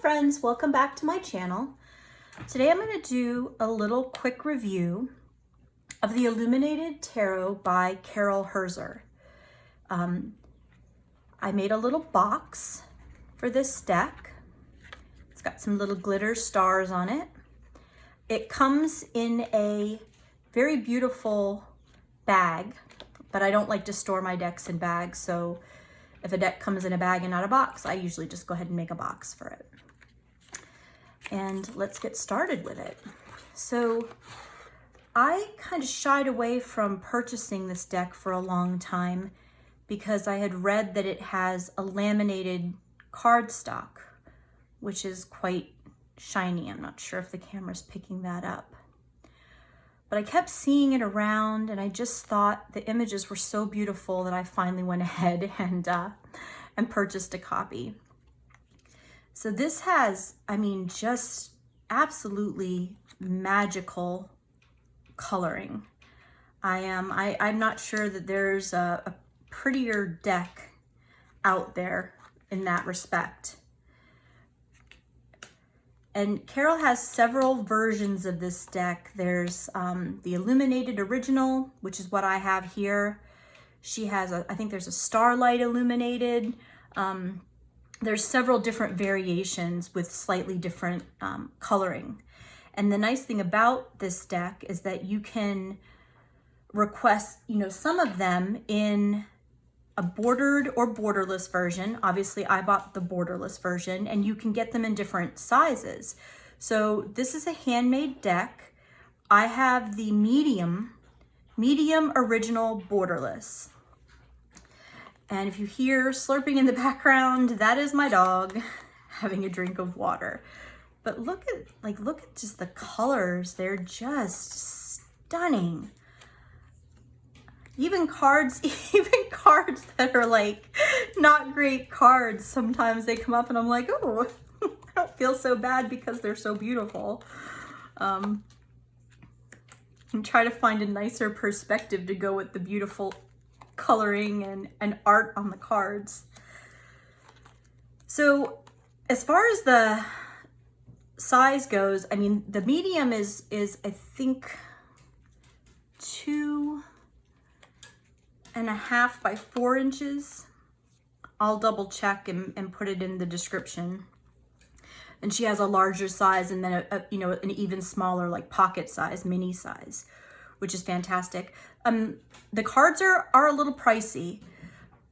friends, welcome back to my channel. Today I'm going to do a little quick review of the Illuminated Tarot by Carol Herzer. I made a little box for this deck. It's got some little glitter stars on it. It comes in a very beautiful bag, but I don't like to store my decks in bags, so if a deck comes in a bag and not a box, I usually just go ahead and make a box for it. And let's get started with it. So I kind of shied away from purchasing this deck for a long time because I had read that it has a laminated cardstock, which is quite shiny. I'm not sure if the camera's picking that up. But I kept seeing it around and I just thought the images were so beautiful that I finally went ahead and purchased a copy. So this has, just absolutely magical coloring. I'm not sure that there's a prettier deck out there in that respect. And Carol has several versions of this deck. There's the Illuminated Original, which is what I have here. She has, I think there's a Starlight Illuminated. There's several different variations with slightly different coloring. And the nice thing about this deck is that you can request, some of them in a bordered or borderless version. Obviously, I bought the borderless version, and you can get them in different sizes. So this is a handmade deck. I have the medium original borderless. And if you hear slurping in the background, that is my dog having a drink of water. But look at just the colors. They're just stunning. Even cards that are like not great cards, sometimes they come up and I'm like, oh, I don't feel so bad because they're so beautiful. And try to find a nicer perspective to go with the beautiful coloring and art on the cards. So as far as the size goes, the medium is I think 2.5 by 4 inches. I'll double check and put it in the description. And she has a larger size and then an even smaller, like pocket size, mini size, which is fantastic. The cards are a little pricey,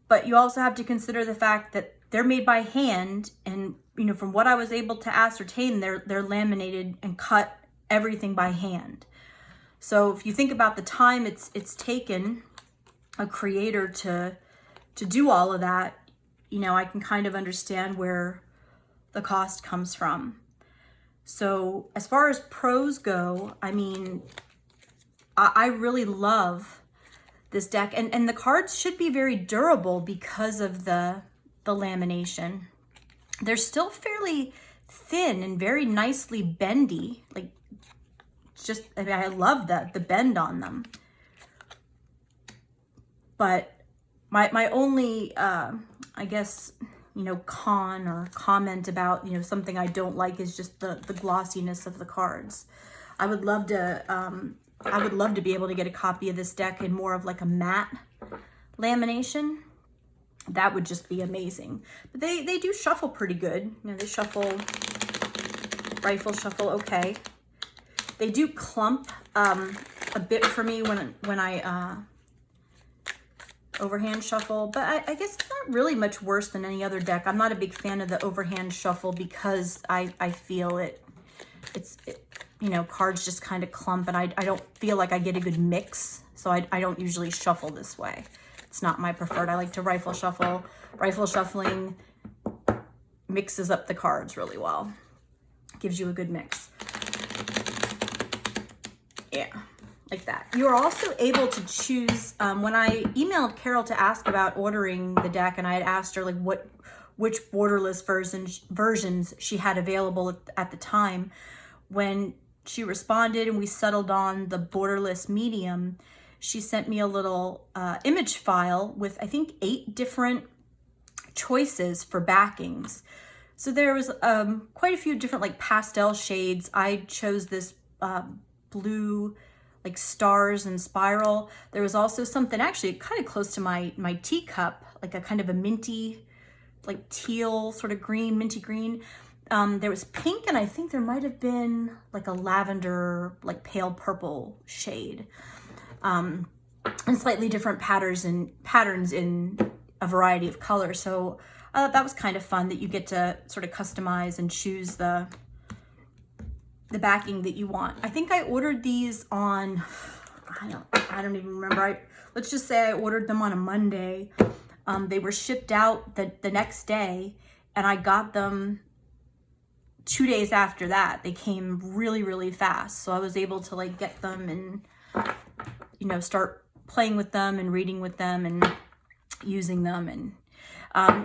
but you also have to consider the fact that they're made by hand, and from what I was able to ascertain, they're laminated and cut everything by hand. So if you think about the time it's taken a creator to do all of that, I can kind of understand where the cost comes from. So as far as pros go, I really love this deck, and the cards should be very durable because of the lamination. They're still fairly thin and very nicely bendy. I love the bend on them. But my only, con or comment about, something I don't like is just the glossiness of the cards. I would love to be able to get a copy of this deck in more of like a matte lamination. That would just be amazing. But they do shuffle pretty good. They shuffle, rifle shuffle okay. They do clump a bit for me when I overhand shuffle, but I guess it's not really much worse than any other deck. I'm not a big fan of the overhand shuffle because I feel it's cards just kind of clump, and I don't feel like I get a good mix, so I don't usually shuffle this way. It's not my preferred. I like to rifle shuffle. Rifle shuffling mixes up the cards really well. Gives you a good mix. Yeah, like that. You are also able to choose, when I emailed Carol to ask about ordering the deck, and I had asked her which borderless versions she had available at the time, when she responded and we settled on the borderless medium, she sent me a little image file with, I think, 8 different choices for backings. So there was quite a few different like pastel shades. I chose this blue, like stars and spiral. There was also something actually kind of close to my teacup, like a kind of a minty, like teal sort of green, minty green. There was pink, and I think there might have been like a lavender, like pale purple shade. And slightly different patterns in a variety of colors. So that was kind of fun that you get to sort of customize and choose the backing that you want. I think I ordered these on, I don't even remember. Let's just say I ordered them on a Monday. They were shipped out the next day, and I got them 2 days after that. They came really, really fast. So I was able to like get them and, you know, start playing with them and reading with them and using them. And,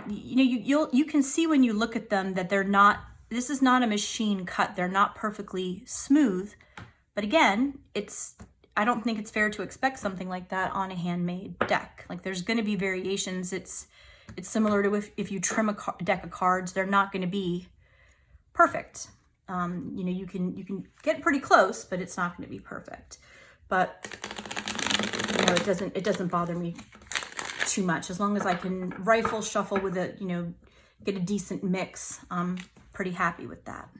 you know, you can see when you look at them that they're not, this is not a machine cut. They're not perfectly smooth. But again, I don't think it's fair to expect something like that on a handmade deck. Like there's going to be variations. It's similar to if you trim a deck of cards, they're not going to be perfect. You know, you can get pretty close, but it's not going to be perfect. But you know, it doesn't bother me too much as long as I can rifle shuffle with it. You know, get a decent mix. I'm pretty happy with that.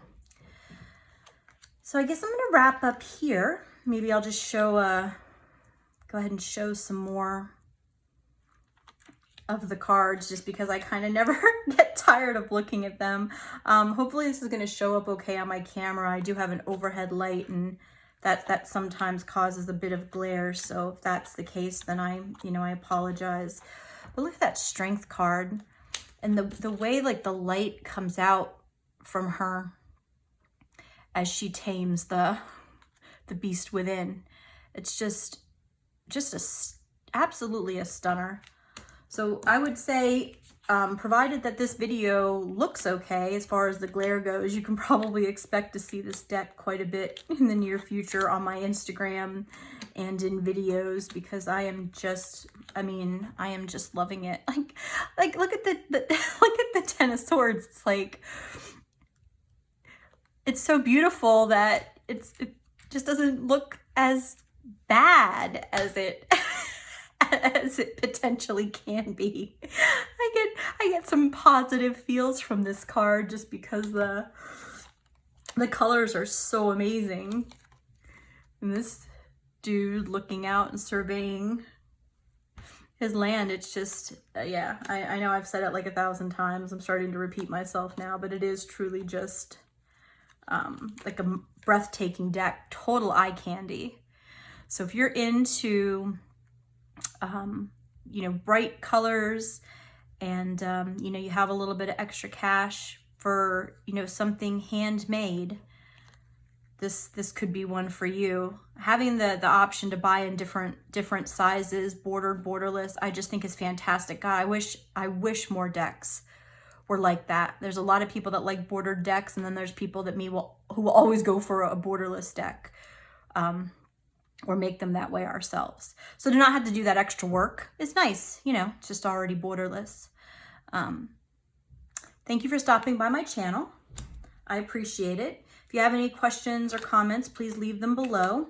So I guess I'm going to wrap up here. Maybe I'll just show, go ahead and show some more of the cards just because I kind of never get tired of looking at them. Hopefully this is going to show up okay on my camera. I do have an overhead light, and that sometimes causes a bit of glare. So if that's the case, then I apologize. But look at that Strength card, and the way like the light comes out from her as she tames the beast within. It's just absolutely a stunner. So I would say, provided that this video looks okay as far as the glare goes, you can probably expect to see this deck quite a bit in the near future on my Instagram and in videos, because I am just loving it. Like look at the look at the Ten of Swords. It's like, it's so beautiful that it just doesn't look as bad as it potentially can be. I get some positive feels from this card just because the colors are so amazing. And this dude looking out and surveying his land, it's just, yeah, I know I've said it like 1,000 times. I'm starting to repeat myself now, but it is truly just like a breathtaking deck, total eye candy. So if you're into you know, bright colors, and you know, you have a little bit of extra cash for, you know, something handmade, this could be one for you. Having the option to buy in different sizes, bordered, borderless, I just think is fantastic. God, I wish more decks were like that. There's a lot of people that like bordered decks, and then there's people that who will always go for a borderless deck. Or make them that way ourselves. So to not have to do that extra work is nice, you know, it's just already borderless. Thank you for stopping by my channel. I appreciate it. If you have any questions or comments, please leave them below.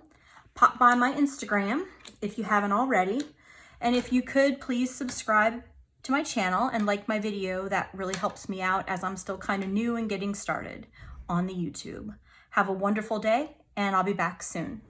Pop by my Instagram if you haven't already. And if you could, please subscribe to my channel and like my video. That really helps me out as I'm still kind of new and getting started on the YouTube. Have a wonderful day, and I'll be back soon.